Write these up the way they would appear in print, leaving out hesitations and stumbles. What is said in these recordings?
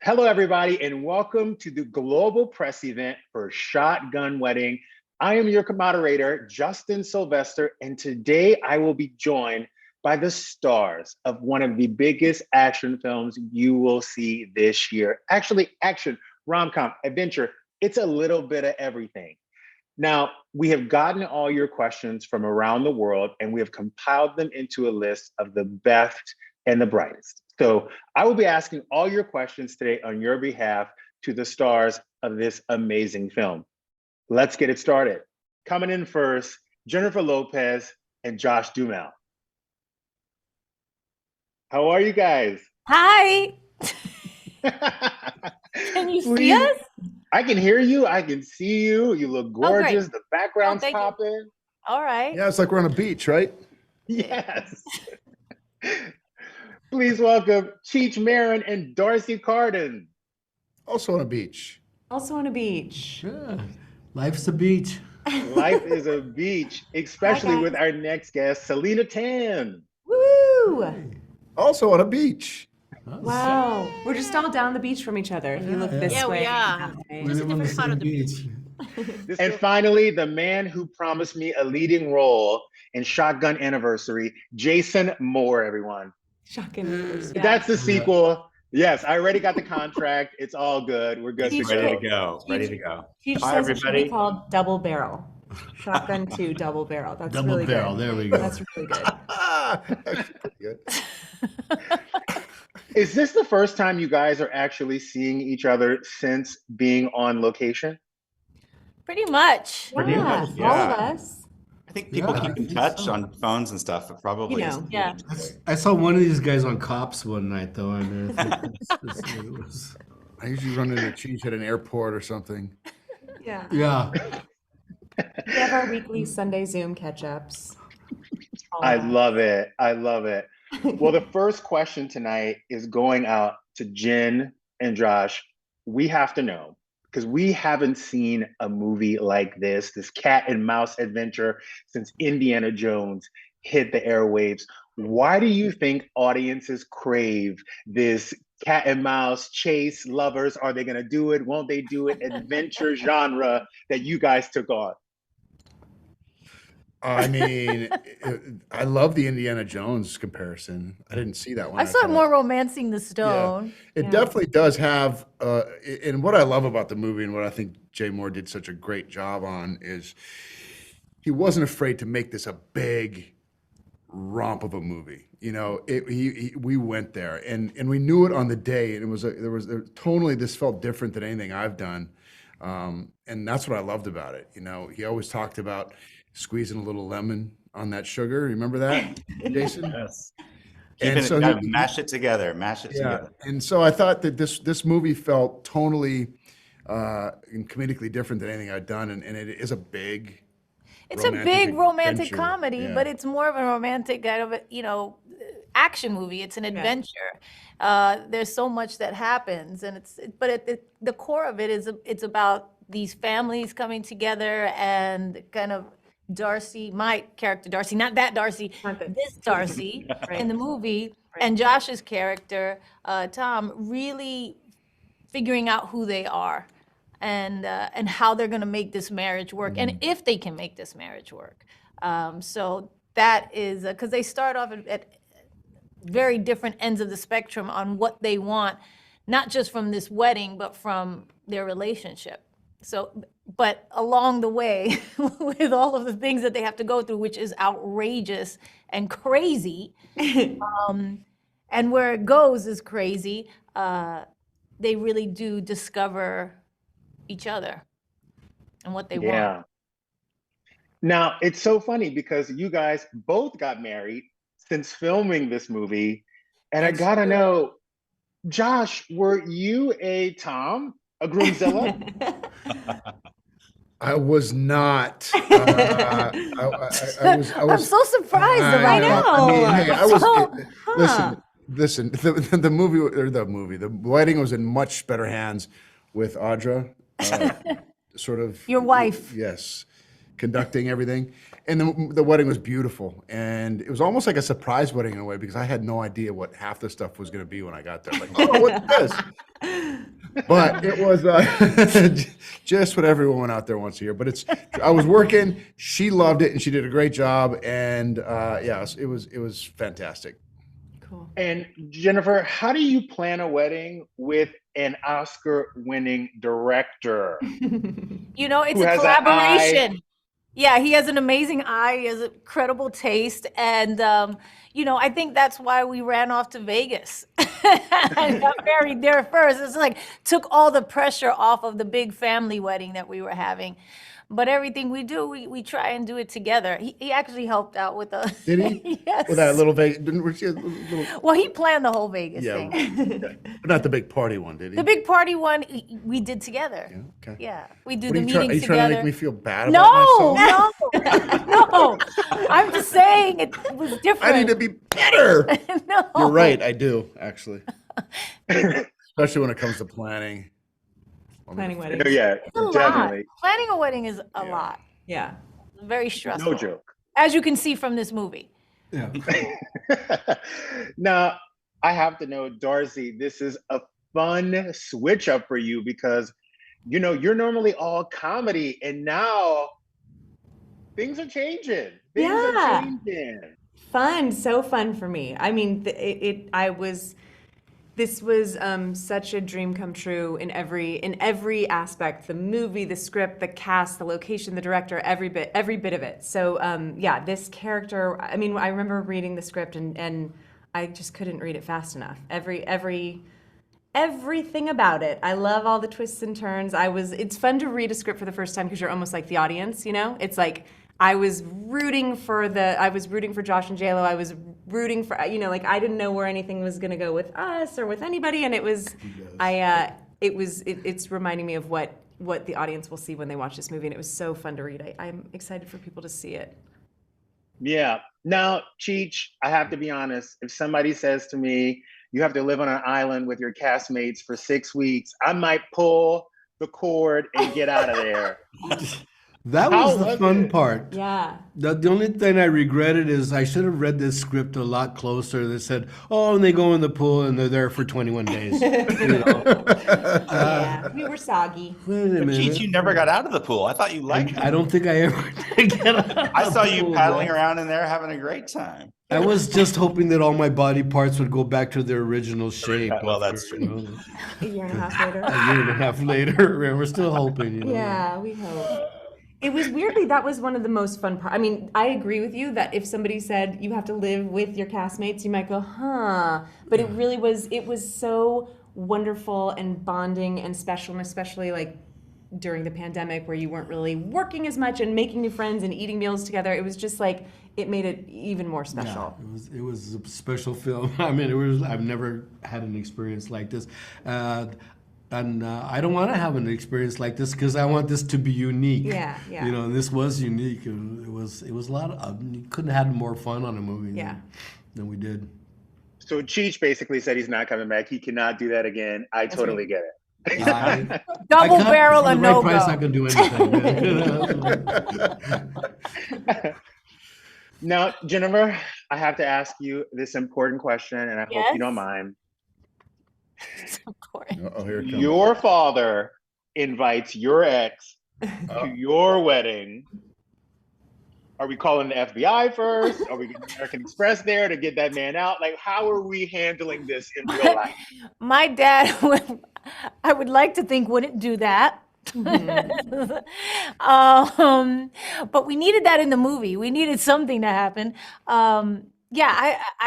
Hello, everybody, and welcome to the global press event for Shotgun Wedding. I am your moderator, Justin Sylvester, and today I will be joined by the stars of one of the biggest action films you will see this year. Actually, action, rom-com, adventure, it's a little bit of everything. Now, we have gotten all your questions from around the world, and we have compiled them into a list of the best and the brightest. So I will be asking all your questions today on your behalf to the stars of this amazing film. Let's get it started. Coming in first, Jennifer Lopez and Josh Duhamel. How are you guys? Hi. Can you see us? I can hear you. I can see you. You look gorgeous. The background's thank you. popping. All right. Yeah, it's like we're on a beach, right? Yes. Please welcome Cheech Marin and Darcy Carden. Also on a beach. Also on a beach. Yeah. Life's a beach. Life is a beach, especially with our next guest, Selena Tan. Woo! Also on a beach. Wow. We're just all down the beach from each other. If you look this Yeah, way. we are. Just a different part of the beach. And finally, the man who promised me a leading role in Shotgun Anniversary, Jason Moore, everyone. Shotgun. Yeah. That's the sequel. Yes, I already got the contract. It's all good. We're good to Ready to go. go. Ready to go. Cheech Hi, says it should be everybody. called Double Barrel. Shotgun 2 Double Barrel. That's Double really barrel. good. There we go. That's really good. Actually pretty good. Is this the first time you guys are actually seeing each other since being on location? Pretty much. Pretty Yeah, much, all yeah. of us. I think people Yeah, keep I in think touch so. on phones and stuff. It probably You know, Yeah. I saw one of these guys on Cops one night, though, and I think that's what it was. I usually run into Cheech at an airport or something. Yeah. Yeah. We have our weekly Sunday Zoom catch-ups. All I of us. love it. I love it. Well, the first question tonight is going out to Jen and Josh. We have to know, because we haven't seen a movie like this cat and mouse adventure since Indiana Jones hit the airwaves. Why do you think audiences crave this cat and mouse chase lovers? Are they going to do it? Won't they do it? Adventure genre that you guys took on. I mean, I love the Indiana Jones comparison. I didn't see that one. I saw it thought- more romancing the stone. It Yeah. definitely does have, and what I love about the movie and what I think Jay Moore did such a great job on is he wasn't afraid to make this a big romp of a movie. You know, we went there and we knew it on the day, and tonally this felt different than anything I've done, and that's what I loved about it. You know, he always talked about squeezing a little lemon on that sugar. Remember that, Jason? Yes. And so Mash it together. Mash it yeah, together. and so I thought that this movie felt tonally and comedically different than anything I'd done, and it is a big. It's a big romantic adventure. comedy, Yeah. but it's more of a romantic kind of, action movie. It's an adventure. There's so much that happens, and but at the core of it is it's about these families coming together and kind of Darcy, my character Darcy, not that Darcy, this Darcy in the movie, and Josh's character Tom, really figuring out who they are and how they're going to make this marriage work, and if they can make this marriage work. So that is because they start off at very different ends of the spectrum on what they want, not just from this wedding, but from their relationship. So, but along the way, with all of the things that they have to go through, which is outrageous and crazy, and where it goes is crazy, they really do discover each other and what they want. Now, it's so funny because you guys both got married since filming this movie. And I gotta know, Josh, were you a Tom, a groomzilla? I was not. I was. I'm so surprised I about know. it. I mean, hey, I was. So, Listen. The wedding was in much better hands with Audra. Sort of Your wife. Yes, conducting everything. And the wedding was beautiful. And it was almost like a surprise wedding in a way because I had no idea what half the stuff was going to be when I got there. Like, oh, what's this? But it was just what everyone out there wants to hear. But I was working. She loved it, and she did a great job. And yeah, it was fantastic. Cool. And Jennifer, how do you plan a wedding with an Oscar-winning director? It's Who a has that eye? collaboration. Yeah, he has an amazing eye. He has incredible taste, and I think that's why we ran off to Vegas. I got married there first. It's like took all the pressure off of the big family wedding that we were having. But everything we do, we try and do it together. He actually helped out with the. Did he? Yes. With that little Vegas. Well, he planned the whole Vegas Yeah. thing. But not the big party one, did he? The big party one, we did together. Yeah, okay. Yeah, we do What the are you, meetings are you together. trying to make me feel bad about myself? No. I'm just saying it was different. I need to be better. No. You're right, I do, actually. Especially when it comes to planning. Planning weddings. Yeah, It's a lot. definitely. Planning a wedding is a lot. Yeah. Very stressful. No joke. As you can see from this movie. Yeah. Now, I have to know, Darcy, this is a fun switch up for you because, you're normally all comedy and now things are changing. Things are Yeah. changing. Fun, so fun for me. I mean, this was such a dream come true in every aspect. The movie, the script, the cast, the location, the director, every bit of it. So yeah, this character, I mean, I remember reading the script and I just couldn't read it fast enough. Everything about it. I love all the twists and turns. It's fun to read a script for the first time because you're almost like the audience, It's like I was rooting for Josh and JLo. I was rooting for, like I didn't know where anything was going to go with us or with anybody. And it's reminding me of what the audience will see when they watch this movie. And it was so fun to read. I'm excited for people to see it. Yeah. Now, Cheech, I have to be honest. If somebody says to me, you have to live on an island with your castmates for 6 weeks, I might pull the cord and get out of there. That How was the was fun it? part. Yeah. The only thing I regretted is I should have read this script a lot closer. That said, oh, and they go in the pool and they're there for 21 days. Yeah. We were soggy. Wait a minute. Cheech, you never got out of the pool. I thought you liked it. I don't think I ever did get out. I saw of the you pool, paddling man. around in there having a great time. I was just hoping that all my body parts would go back to their original shape. Well, that's true. A year and a half later. A year and a half later, we're still hoping. Yeah, we hope. It was weirdly, that was one of the most fun parts. I mean, I agree with you that if somebody said you have to live with your castmates, you might go, huh. But it was so wonderful and bonding and special, and especially like during the pandemic where you weren't really working as much and making new friends and eating meals together. It was just like, it made it even more special. Yeah, it was a special film. I mean, I've never had an experience like this. And I don't want to have an experience like this because I want this to be unique. Yeah. And this was unique. It was a lot of. You couldn't have had more fun on a movie. Than we did. So Cheech basically said he's not coming back. He cannot do that again. I totally get it. Double barrel for or the no right price, go. I can do anything. Now, Jennifer, I have to ask you this important question, and I hope you don't mind. Of course. Oh, here it comes. Your father invites your ex to your wedding. Are we calling the FBI first? Are we going to American Express there to get that man out? Like, how are we handling this in real life? My dad, I would like to think, wouldn't do that. But we needed that in the movie. We needed something to happen. I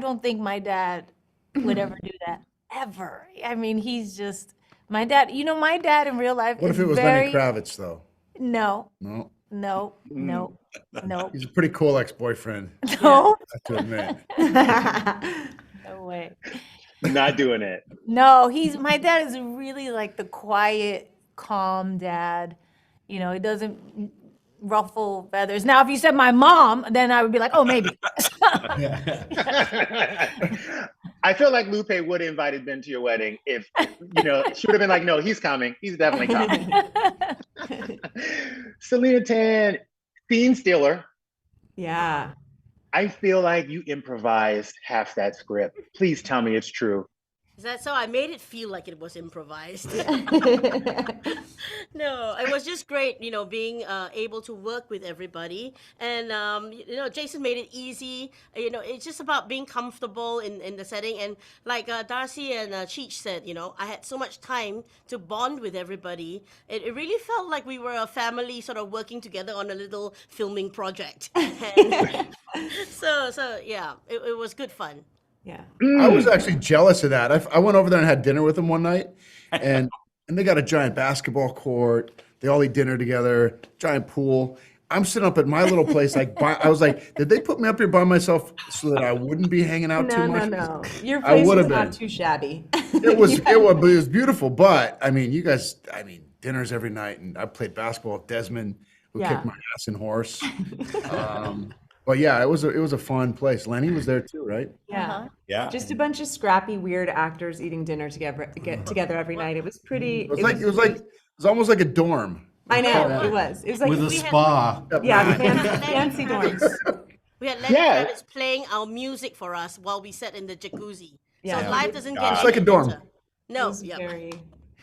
don't think my dad would ever do that. Ever. I mean, he's just my dad. My dad in real life. What if it was Lenny Kravitz, though? No. No. He's a pretty cool ex-boyfriend. No. I have to admit. No way. Not doing it. No, my dad is really like the quiet, calm dad. He doesn't ruffle feathers. Now, if you said my mom, then I would be like, oh, maybe. I feel like Lupe would have invited Ben to your wedding if, she would have been like, no, he's coming. He's definitely coming. Selena Tan, Scene stealer. Yeah. I feel like you improvised half that script. Please tell me it's true. Is that so? I made it feel like it was improvised. No, it was just great, being able to work with everybody. And, Jason made it easy. It's just about being comfortable in the setting. And like Darcy and Cheech said, I had so much time to bond with everybody. It really felt like we were a family sort of working together on a little filming project. And so yeah, it was good fun. Yeah. I was actually jealous of that. I went over there and had dinner with them one night, and they got a giant basketball court. They all eat dinner together, giant pool. I'm sitting up at my little place, I was like, did they put me up here by myself so that I wouldn't be hanging out too much? No. Your I place would was have not been. too shabby. It was beautiful, but I mean, you guys, dinners every night, and I played basketball with Desmond, who Yeah. kicked my ass in horse. But yeah, it was a fun place. Lenny was there too, right? Yeah. Yeah. Just a bunch of scrappy, weird actors eating dinner together every night. It was pretty. It was almost like a dorm. I know Yeah. it was. It was like With a We had- spa. yeah, fancy dorms. We had Lenny Yeah. Kravitz playing our music for us while we sat in the jacuzzi. Yeah. So life doesn't It's get like a any dorm. better. It No, was yeah. very.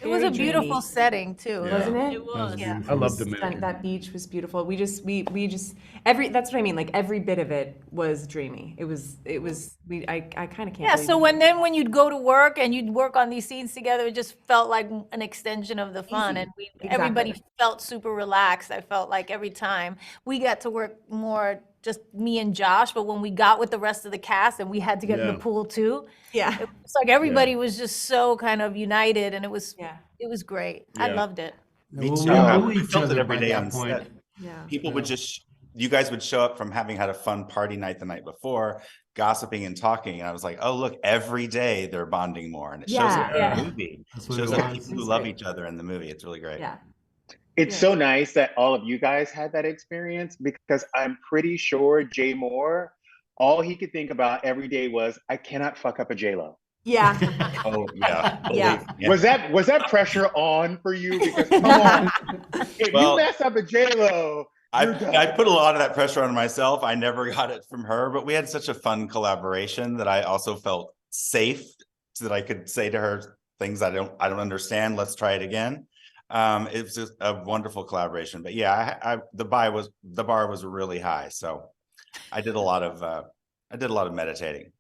It was a very beautiful dreamy. setting too. Yeah. Wasn't it? It was. Yeah. I love the Sun- movie. That beach was beautiful. We just that's what I mean. Like every bit of it was dreamy. I kind of can't. Yeah, believe so it. when you'd go to work and you'd work on these scenes together, it just felt like an extension of the fun, Easy. and everybody Exactly. felt super relaxed. I felt like every time we got to work more, just me and Josh, but when we got with the rest of the cast and we had to get in Yeah. the pool too, Yeah. it's like everybody was just so kind of united, and it was great. I Yeah. loved it. Me Well, too. we I knew each felt it other every by day that on point. set. Yeah. People would you guys would show up from having had a fun party night the night before, gossiping and talking. And I was like, oh, look, every day they're bonding more. And it shows up Yeah. in the movie. That's It what shows it up was. people who It's love great. each other in the movie. It's really great. Yeah. It's so nice that all of you guys had that experience because I'm pretty sure Jay Moore, all he could think about every day was, I cannot fuck up a J-Lo. Yeah. Oh, yeah. Yeah. Yeah. Was that pressure on for you? Because come on, if Well, you mess up a J-Lo, you're done. I put a lot of that pressure on myself. I never got it from her, but we had such a fun collaboration that I also felt safe so that I could say to her things I don't understand. Let's try it again. It was just a wonderful collaboration. But yeah, the bar was really high, so I did a lot of meditating.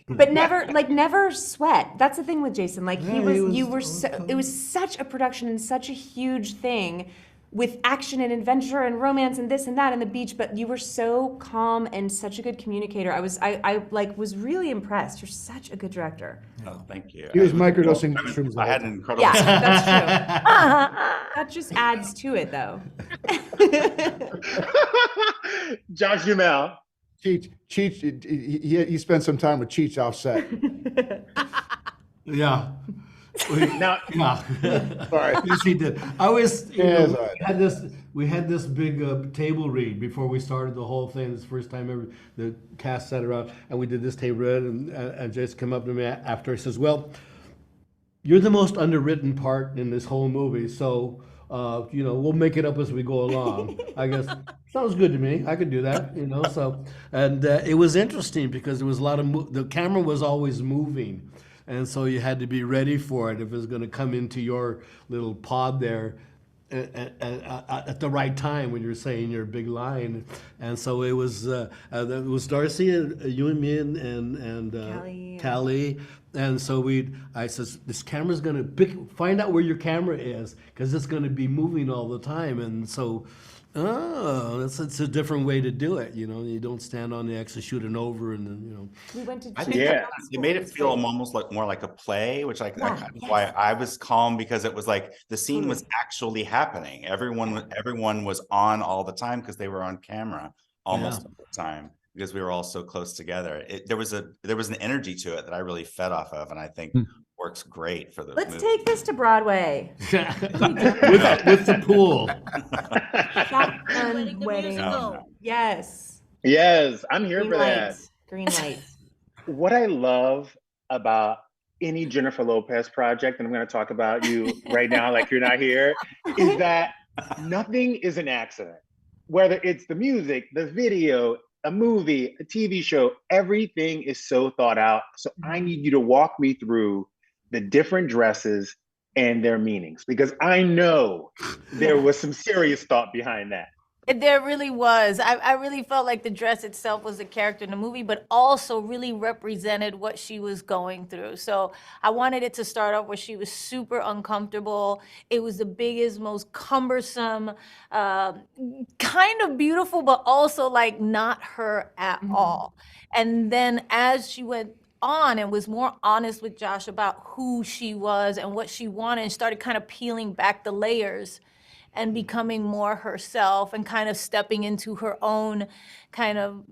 But never sweat. That's the thing with Jason. Like it was such a production and such a huge thing with action and adventure and romance and this and that and the beach, but you were so calm and such a good communicator. I was really impressed. You're such a good director. Oh, thank you. He was microdosing mushrooms. I had an incredible. Yeah, that's true. That just adds to it though. Josh Duhamel. Cheech, he spent some time with Cheech offset. Yeah. Now, Yeah. Sorry. Yes, he did. I always Yeah, we sorry. had this big table read before we started the whole thing. This first time ever the cast sat around and we did this table read, and Jason came up to me after. He says, "Well, you're the most underwritten part in this whole movie, so we'll make it up as we go along." I guess sounds good to me. I could do that, So, and it was interesting because there was a lot of the camera was always moving. And so you had to be ready for it if it was going to come into your little pod there at the right time when you're saying your big line. And so it was Darcy and you and me and Callie. And so I says, this camera's going to find out where your camera is because it's going to be moving all the time. And so, it's a different way to do it. You don't stand on the X and shoot an over and then, We went to I think Yeah. it made it feel almost like more like a play, which why I was calm, because it was like the scene was actually happening. Everyone was on all the time because they were on camera almost all the time because we were all so close together. There was an energy to it that I really fed off of, and I think works great for the Let's movie. take this to Broadway. with the pool. Shotgun the wedding. musical. Yes. yes, I'm here Green for that. light. Green light. What I love about any Jennifer Lopez project, and I'm going to talk about you right now like you're not here, is that nothing is an accident. whether it's the music, the video, a movie, a TV show, everything is so thought out. So I need you to walk me through the different dresses and their meanings, because I know there was some serious thought behind that. There really was. I really felt like the dress itself was a character in the movie, but also really represented what she was going through. So I wanted it to start off where she was super uncomfortable. It was the biggest, most cumbersome, kind of beautiful, but also like not her at all. And then as she went on and was more honest with Josh about who she was and what she wanted, and started kind of peeling back the layers and becoming more herself and kind of stepping into her own kind of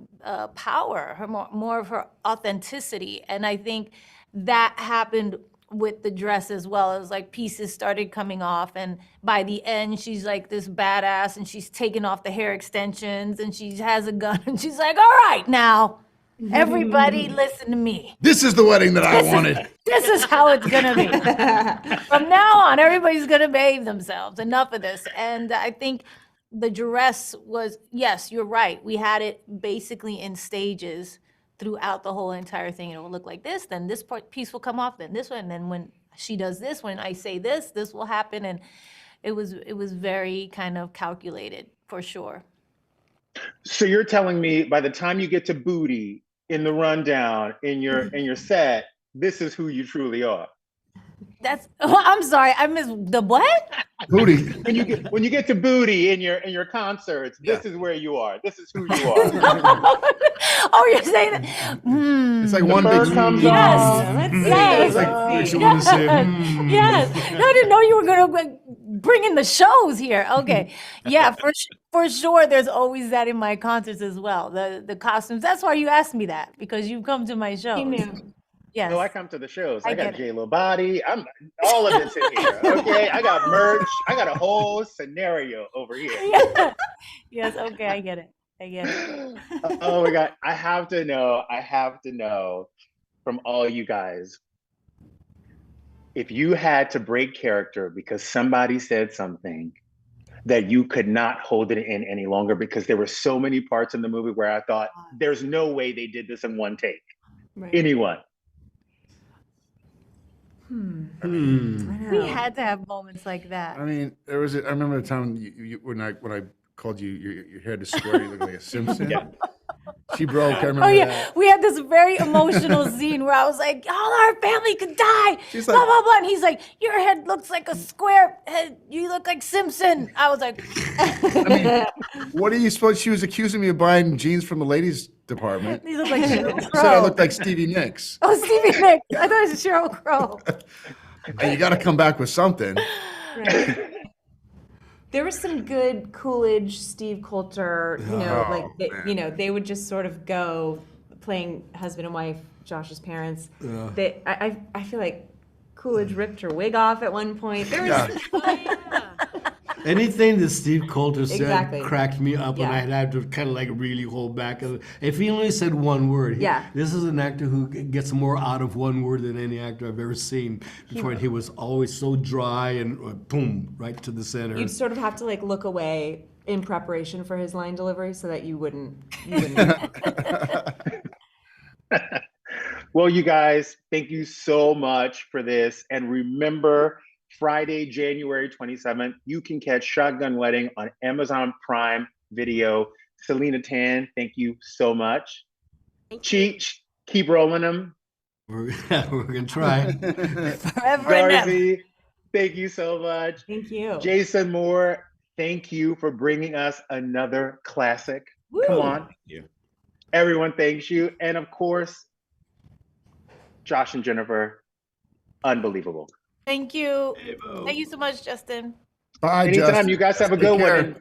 power, her more of her authenticity. And I think that happened with the dress as well. It was like pieces started coming off, and by the end, she's like this badass, and she's taking off the hair extensions, and she has a gun, and she's like, all right, now, everybody listen to me. This is the wedding that I wanted. This is how it's gonna be. From now on, everybody's gonna behave themselves. Enough of this. And I think the dress was, yes, you're right. We had it basically in stages throughout the whole entire thing. It will look like this, then this piece will come off, then this one, and then when she does this, when I say this will happen. And it was very kind of calculated for sure. So you're telling me by the time you get to booty in the rundown in your set, this is who you truly are. That's, oh, I'm sorry, I missed the what? Booty. When you get to booty in your concerts, this is where you are. This is who you are. Oh, you're saying that? It's like The one fur big comes Yes. off. Yes. It's like you want to say, Yes. I didn't know you were gonna bring in the shows here. Okay. Yeah, for sure. There's always that in my concerts as well. The costumes. That's why you asked me that, because you come to my shows. He knew. Yes. No, I come to the shows. I I got get it. J-Lo body. I'm all of it's in here. Okay, I got merch. I got a whole scenario over here. Yeah. Yes. Okay. I get it. I get it. Oh my God. I have to know from all you guys, if you had to break character because somebody said something that you could not hold it in any longer, because there were so many parts in the movie where I thought, there's no way they did this in one take. Right. Anyone? I know. We had to have moments like that. I mean, I remember the time when I called you, your hair to square, you look like a Simpson. Yeah. She broke. I remember Oh yeah, that. we had this very emotional scene where I was like, all our family could die, She's blah, like- blah, blah. And he's like, your head looks like a square head. You look like Simpson. I was like, What do you suppose? She was accusing me of buying jeans from the ladies department. you look like Sheryl Said I Crow. looked like Stevie Nicks. Oh, Stevie Nicks. I thought it was Sheryl Crow. And you got to come back with something. Right. There was some good Coolidge, Steve Coulter, Oh, man. they would just sort of go playing husband and wife, Josh's parents. I feel like Coolidge ripped her wig off at one point. There was Yeah. Anything that Steve Coulter said Exactly. cracked me up, Yeah. and I'd have to kind of like really hold back. If he only said one word, Yeah. this is an actor who gets more out of one word than any actor I've ever seen before. And he was always so dry and boom, right to the center. you'd sort of have to like look away in preparation for his line delivery so that you wouldn't. Well, you guys, thank you so much for this. And remember, Friday, January 27th, you can catch Shotgun Wedding on Amazon Prime Video. Selena Tan, thank you so much. Cheech, keep rolling them. We're going to try. Forever and ever. Darcy, thank you so much. Thank you. Jason Moore, thank you for bringing us another classic. Come on. you. Everyone thanks you. And of course, Josh and Jennifer, unbelievable. Thank you. Thank you so much, Justin. Bye, Anytime, Justin. you guys have a Take good one. care. And